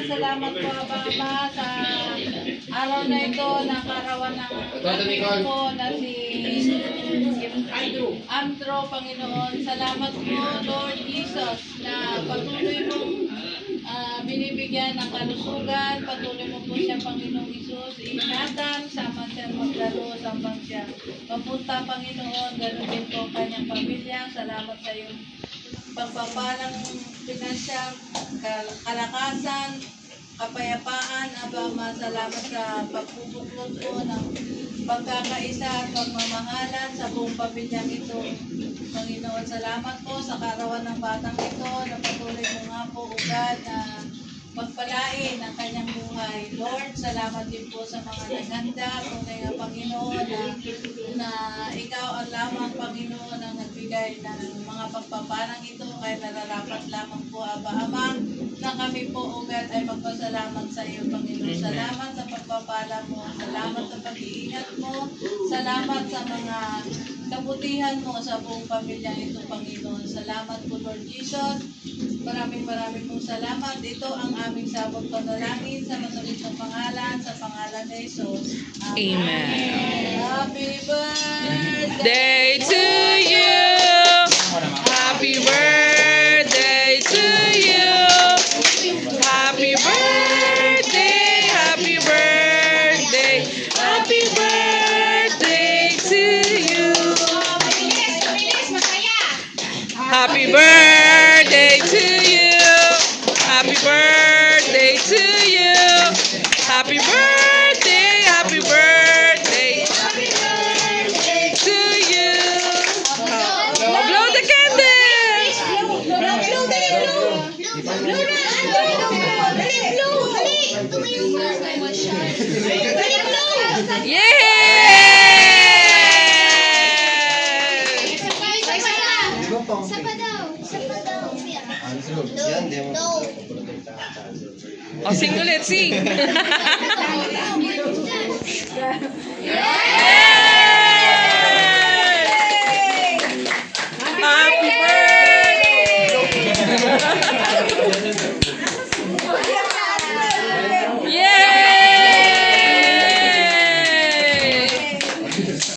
salamat po, Aba Ama, sa araw na ito na karawan ng ko na si Andrew, Panginoon. Salamat po, Lord Jesus, na patuloy mong binibigyan ng kalusugan, patuloy mo po siya, Panginoong Isus, ingatan, sama siya maglaro, sambang siya papunta, Panginoon, ganoon din po kanyang pamilya. Salamat sa iyong pagpapalang pinansyal, kalakasan, kapayapaan. Aba Ama, salamat sa pagbubuklod po ng pagkakaisa at pagmamahalan sa buong pamilyang ito. Panginoon, salamat po sa karawan ng batang ito na patuloy mo nga po ugad na magpalain ang kanyang buhay. Lord, salamat din po sa mga naghanda. Tunay nga, Panginoon, na ikaw ang lamang, Panginoon, ang nagbigay ng mga pagpapalang ito. Kaya nararapat lamang po, Aba Ama, na kami po ugad ay magpasalamat sa iyo, Panginoon. Salamat sa pagpapala mo. Salamat sa pag-iingat mo. Salamat sa mga kabutihan mo sa buong pamilya ito, Panginoon. Salamat po, Lord Jesus. Maraming pong salamat. Ito ang aming sabot panalangin sa matamis ng pangalan, sa pangalan ni Jesus. Amen. Happy birthday Day to you. Happy birthday to you. Happy birthday. Happy birthday. Happy birthday to you. Happy birthday to you. Happy birthday to you. Happy birthday. Happy birthday to you. Blow the candles. Yay! Oh, sing ulit, sing.